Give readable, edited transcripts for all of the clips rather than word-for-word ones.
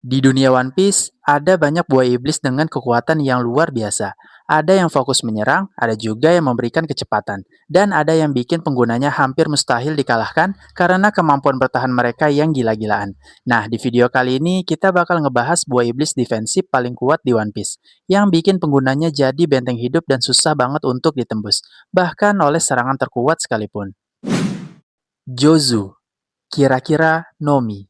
Di dunia One Piece, ada banyak buah iblis dengan kekuatan yang luar biasa. Ada yang fokus menyerang, ada juga yang memberikan kecepatan, dan ada yang bikin penggunanya hampir mustahil dikalahkan karena kemampuan bertahan mereka yang gila-gilaan. Nah, di video kali ini kita bakal ngebahas buah iblis defensif paling kuat di One Piece, yang bikin penggunanya jadi benteng hidup dan susah banget untuk ditembus, bahkan oleh serangan terkuat sekalipun. Jozu, kira-kira Nomi.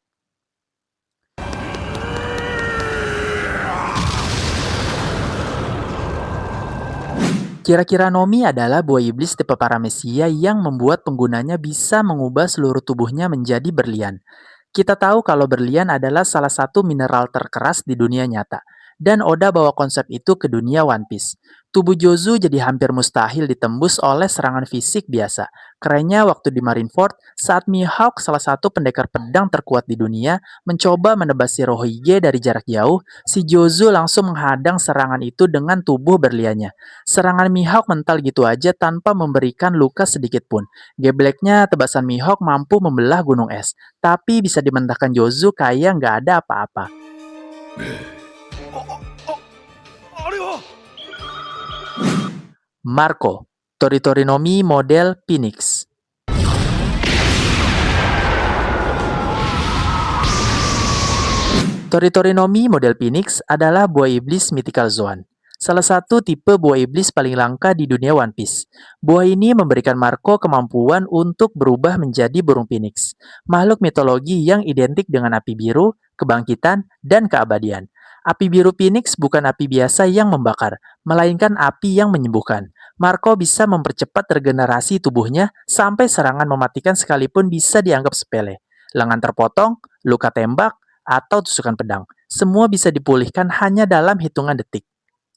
Kira-kira Nomi adalah buah iblis tipe paramesia yang membuat penggunanya bisa mengubah seluruh tubuhnya menjadi berlian. Kita tahu kalau berlian adalah salah satu mineral terkeras di dunia nyata, dan Oda bawa konsep itu ke dunia One Piece. Tubuh Jozu jadi hampir mustahil ditembus oleh serangan fisik biasa. Kerennya waktu di Marineford, saat Mihawk, salah satu pendekar pedang terkuat di dunia, mencoba menebas Shirohige dari jarak jauh, si Jozu langsung menghadang serangan itu dengan tubuh berliannya. Serangan Mihawk mental gitu aja tanpa memberikan luka sedikit pun. Gebleknya, tebasan Mihawk mampu membelah gunung es, tapi bisa dimentahkan Jozu kayak nggak ada apa-apa. Marco, Toritorinomi model Phoenix. Toritorinomi model Phoenix adalah buah iblis mythical Zoan. Salah satu tipe buah iblis paling langka di dunia One Piece. Buah ini memberikan Marco kemampuan untuk berubah menjadi burung phoenix, makhluk mitologi yang identik dengan api biru, kebangkitan, dan keabadian. Api biru phoenix bukan api biasa yang membakar, melainkan api yang menyembuhkan. Marco bisa mempercepat regenerasi tubuhnya sampai serangan mematikan sekalipun bisa dianggap sepele. Lengan terpotong, luka tembak, atau tusukan pedang. Semua bisa dipulihkan hanya dalam hitungan detik.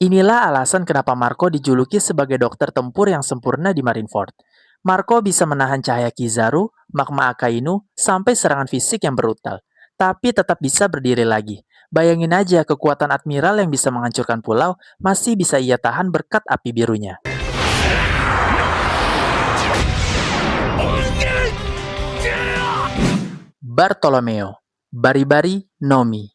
Inilah alasan kenapa Marco dijuluki sebagai dokter tempur yang sempurna di Marineford. Marco bisa menahan cahaya Kizaru, magma Akainu, sampai serangan fisik yang brutal. Tapi tetap bisa berdiri lagi. Bayangin aja kekuatan Admiral yang bisa menghancurkan pulau masih bisa ia tahan berkat api birunya. Bartolomeo, Bari-Bari Nomi.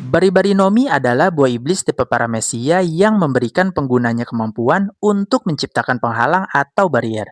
Bari-Bari Nomi adalah buah iblis tipe paramesia yang memberikan penggunanya kemampuan untuk menciptakan penghalang atau barrier.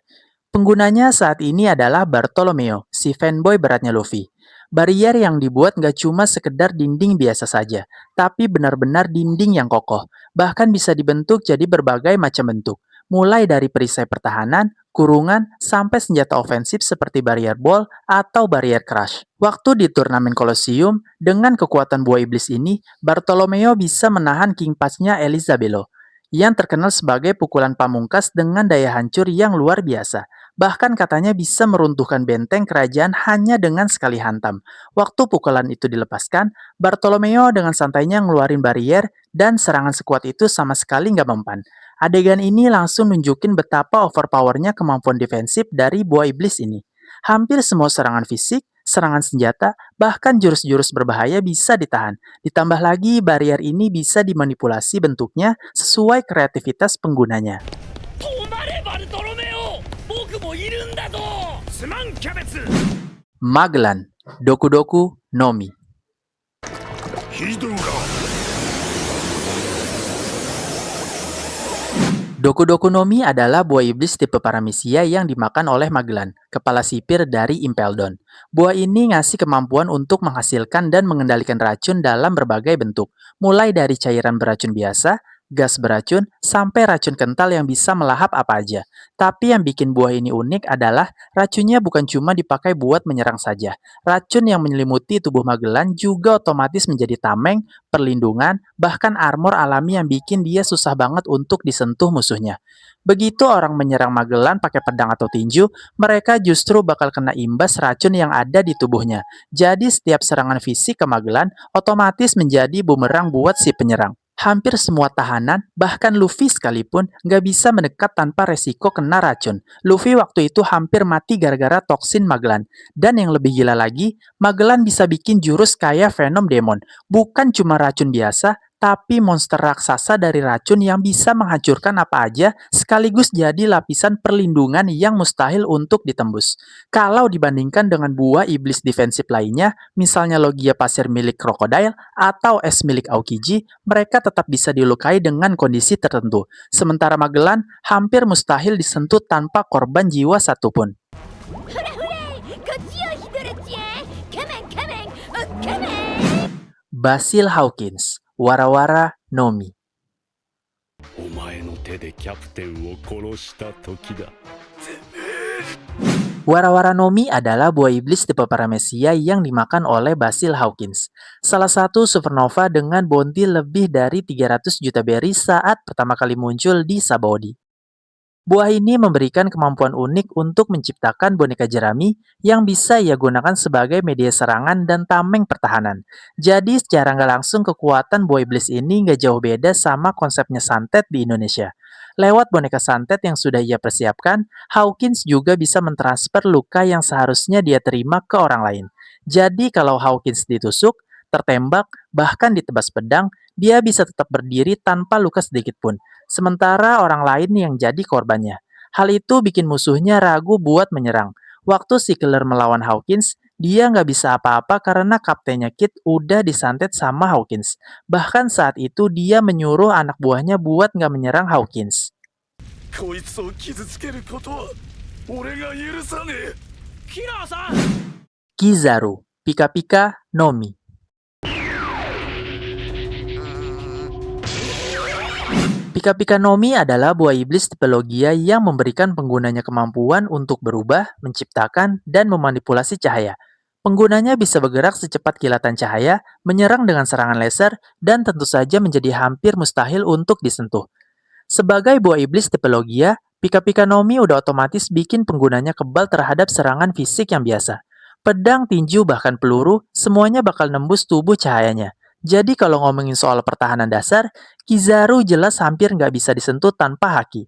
Penggunanya saat ini adalah Bartolomeo, si fanboy beratnya Luffy. Barrier yang dibuat nggak cuma sekedar dinding biasa saja, tapi benar-benar dinding yang kokoh. Bahkan bisa dibentuk jadi berbagai macam bentuk, mulai dari perisai pertahanan, kurungan, sampai senjata ofensif seperti barrier ball atau barrier crush. Waktu di turnamen Colosseum, dengan kekuatan buah iblis ini, Bartolomeo bisa menahan King Punch-nya Elizabelo, yang terkenal sebagai pukulan pamungkas dengan daya hancur yang luar biasa. Bahkan katanya bisa meruntuhkan benteng kerajaan hanya dengan sekali hantam. Waktu pukulan itu dilepaskan, Bartolomeo dengan santainya ngeluarin barrier dan serangan sekuat itu sama sekali nggak mempan. Adegan ini langsung nunjukin betapa overpowernya kemampuan defensif dari buah iblis ini. Hampir semua serangan fisik, serangan senjata, bahkan jurus-jurus berbahaya bisa ditahan. Ditambah lagi, barrier ini bisa dimanipulasi bentuknya sesuai kreativitas penggunanya. Magellan, Doku Doku Nomi. Doku Doku Nomi adalah buah iblis tipe paramesia yang dimakan oleh Magellan, kepala sipir dari Impel Down. Buah ini ngasih kemampuan untuk menghasilkan dan mengendalikan racun dalam berbagai bentuk, mulai dari cairan beracun biasa, gas beracun, sampai racun kental yang bisa melahap apa aja. Tapi yang bikin buah ini unik adalah racunnya bukan cuma dipakai buat menyerang saja. Racun yang menyelimuti tubuh Magellan juga otomatis menjadi tameng, perlindungan, bahkan armor alami yang bikin dia susah banget untuk disentuh musuhnya. Begitu orang menyerang Magellan pakai pedang atau tinju, mereka justru bakal kena imbas racun yang ada di tubuhnya. Jadi setiap serangan fisik ke Magellan otomatis menjadi bumerang buat si penyerang. Hampir semua tahanan, bahkan Luffy sekalipun, nggak bisa mendekat tanpa resiko kena racun. Luffy waktu itu hampir mati gara-gara toksin Magellan. Dan yang lebih gila lagi, Magellan bisa bikin jurus kayak Venom Demon. Bukan cuma racun biasa, tapi monster raksasa dari racun yang bisa menghancurkan apa aja sekaligus jadi lapisan perlindungan yang mustahil untuk ditembus. Kalau dibandingkan dengan buah iblis defensif lainnya, misalnya Logia pasir milik Crocodile atau es milik Aokiji, mereka tetap bisa dilukai dengan kondisi tertentu. Sementara Magellan hampir mustahil disentuh tanpa korban jiwa satupun. Basil Hawkins, Warawara Nomi. お前の手でキャプテンを殺した時だ。 Warawara Nomi adalah buah iblis tipe Paramecia yang dimakan oleh Basil Hawkins, salah satu supernova dengan bounty lebih dari 300 juta berry saat pertama kali muncul di Sabaody. Buah ini memberikan kemampuan unik untuk menciptakan boneka jerami yang bisa ia gunakan sebagai media serangan dan tameng pertahanan. Jadi secara nggak langsung kekuatan buah iblis ini nggak jauh beda sama konsepnya santet di Indonesia. Lewat boneka santet yang sudah ia persiapkan, Hawkins juga bisa mentransfer luka yang seharusnya dia terima ke orang lain. Jadi kalau Hawkins ditusuk, tertembak, bahkan ditebas pedang, dia bisa tetap berdiri tanpa luka sedikit pun. Sementara orang lain yang jadi korbannya. Hal itu bikin musuhnya ragu buat menyerang. Waktu si killer melawan Hawkins, dia nggak bisa apa-apa karena kaptennya Kid udah disantet sama Hawkins. Bahkan saat itu dia menyuruh anak buahnya buat nggak menyerang Hawkins. こいつを傷つけることは俺が許さねえ。キラーさん。 Kizaru, Pika Pika Nomi. Pika Pika Nomi adalah buah iblis tipe Logia yang memberikan penggunanya kemampuan untuk berubah, menciptakan, dan memanipulasi cahaya. Penggunanya bisa bergerak secepat kilatan cahaya, menyerang dengan serangan laser, dan tentu saja menjadi hampir mustahil untuk disentuh. Sebagai buah iblis tipe Logia, Pika Pika Nomi udah otomatis bikin penggunanya kebal terhadap serangan fisik yang biasa. Pedang, tinju, bahkan peluru, semuanya bakal nembus tubuh cahayanya. Jadi kalau ngomongin soal pertahanan dasar, Kizaru jelas hampir nggak bisa disentuh tanpa haki.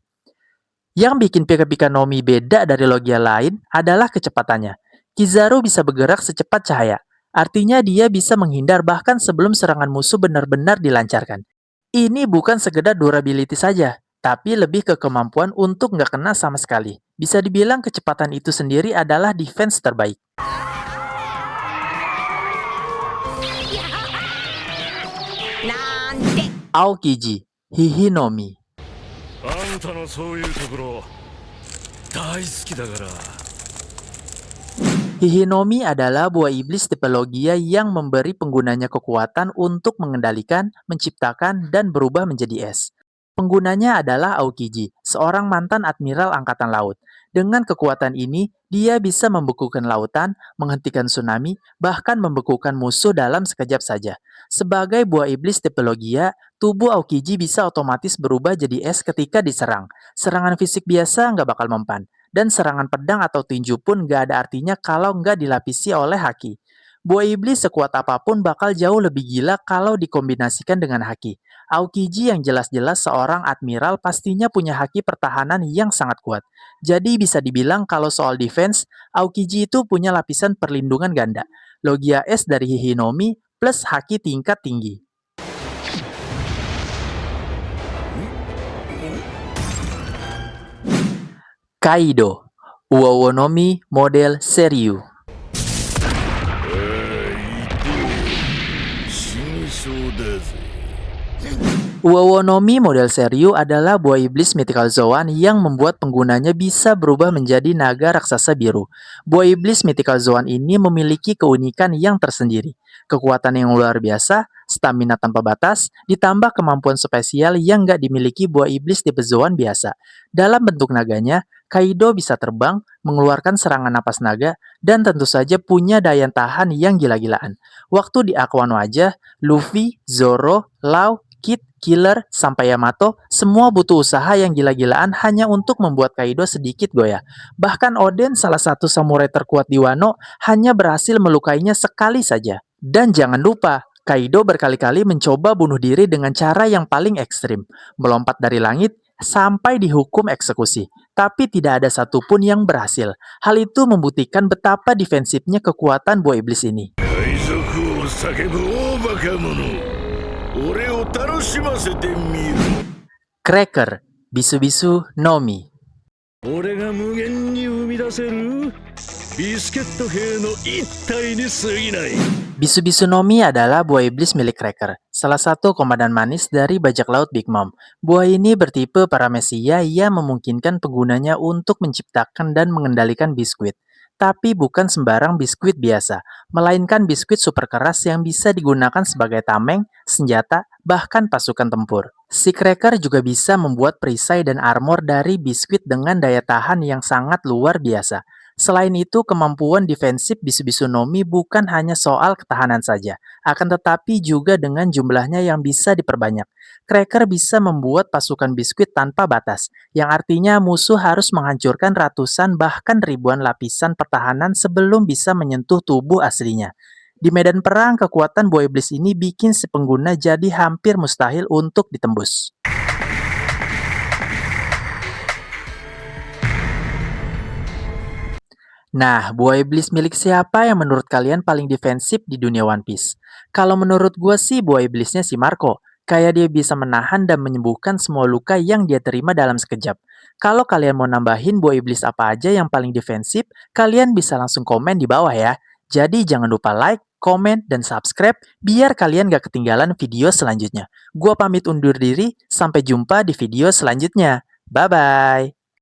Yang bikin Pika Pika Nomi beda dari Logia lain adalah kecepatannya. Kizaru bisa bergerak secepat cahaya. Artinya dia bisa menghindar bahkan sebelum serangan musuh benar-benar dilancarkan. Ini bukan sekedar durability saja, tapi lebih ke kemampuan untuk nggak kena sama sekali. Bisa dibilang kecepatan itu sendiri adalah defense terbaik. Aokiji, Hihinomi. あんたのそういうところ大好きだから。 Hihinomi adalah buah iblis tipe Logia yang memberi penggunanya kekuatan untuk mengendalikan, menciptakan, dan berubah menjadi es. Penggunanya adalah Aokiji, seorang mantan admiral angkatan laut. Dengan kekuatan ini, dia bisa membekukan lautan, menghentikan tsunami, bahkan membekukan musuh dalam sekejap saja. Sebagai buah iblis tipe Logia, tubuh Aokiji bisa otomatis berubah jadi es ketika diserang. Serangan fisik biasa nggak bakal mempan. Dan serangan pedang atau tinju pun nggak ada artinya kalau nggak dilapisi oleh haki. Buah iblis sekuat apapun bakal jauh lebih gila kalau dikombinasikan dengan haki. Aokiji yang jelas-jelas seorang admiral pastinya punya haki pertahanan yang sangat kuat. Jadi bisa dibilang kalau soal defense, Aokiji itu punya lapisan perlindungan ganda. Logia es dari Hihinomi plus haki tingkat tinggi. Kaido, Uowonomi model Seryu. 死にそうだぜ。 Uowonomi model Seryu adalah buah iblis mythical Zoan yang membuat penggunanya bisa berubah menjadi naga raksasa biru. Buah iblis mythical Zoan ini memiliki keunikan yang tersendiri. Kekuatan yang luar biasa, stamina tanpa batas, ditambah kemampuan spesial yang nggak dimiliki buah iblis tipe Zoan biasa. Dalam bentuk naganya, Kaido bisa terbang, mengeluarkan serangan napas naga, dan tentu saja punya daya tahan yang gila-gilaan. Waktu di Aquano aja, Luffy, Zoro, Lau, Kid, Killer, sampai Yamato, semua butuh usaha yang gila-gilaan hanya untuk membuat Kaido sedikit goyah. Bahkan Oden, salah satu samurai terkuat di Wano, hanya berhasil melukainya sekali saja. Dan jangan lupa, Kaido berkali-kali mencoba bunuh diri dengan cara yang paling ekstrim, melompat dari langit sampai dihukum eksekusi. Tapi tidak ada satupun yang berhasil. Hal itu membuktikan betapa defensifnya kekuatan buah iblis ini. 海賊を叫ぶ大バカ者。俺を楽しませてみる。 Cracker, Bisu-Bisu Nomi. 俺が無限に生み出せるビスケット兵の一体に過ぎない。 Bisu-Bisu Nomi adalah buah iblis milik Cracker, salah satu komandan manis dari bajak laut Big Mom. Buah ini bertipe paramecia yang memungkinkan penggunanya untuk menciptakan dan mengendalikan biskuit. Tapi bukan sembarang biskuit biasa, melainkan biskuit super keras yang bisa digunakan sebagai tameng, senjata, bahkan pasukan tempur. Si Cracker juga bisa membuat perisai dan armor dari biskuit dengan daya tahan yang sangat luar biasa. Selain itu, kemampuan defensif Bisu-Bisu Nomi bukan hanya soal ketahanan saja, akan tetapi juga dengan jumlahnya yang bisa diperbanyak. Cracker bisa membuat pasukan biskuit tanpa batas, yang artinya musuh harus menghancurkan ratusan bahkan ribuan lapisan pertahanan sebelum bisa menyentuh tubuh aslinya. Di medan perang, kekuatan buah iblis ini bikin si pengguna jadi hampir mustahil untuk ditembus. Nah, buah iblis milik siapa yang menurut kalian paling defensif di dunia One Piece? Kalau menurut gue sih buah iblisnya si Marco. Kayak dia bisa menahan dan menyembuhkan semua luka yang dia terima dalam sekejap. Kalau kalian mau nambahin buah iblis apa aja yang paling defensif, kalian bisa langsung komen di bawah ya. Jadi jangan lupa like, komen, dan subscribe biar kalian gak ketinggalan video selanjutnya. Gua pamit undur diri, sampai jumpa di video selanjutnya. Bye-bye!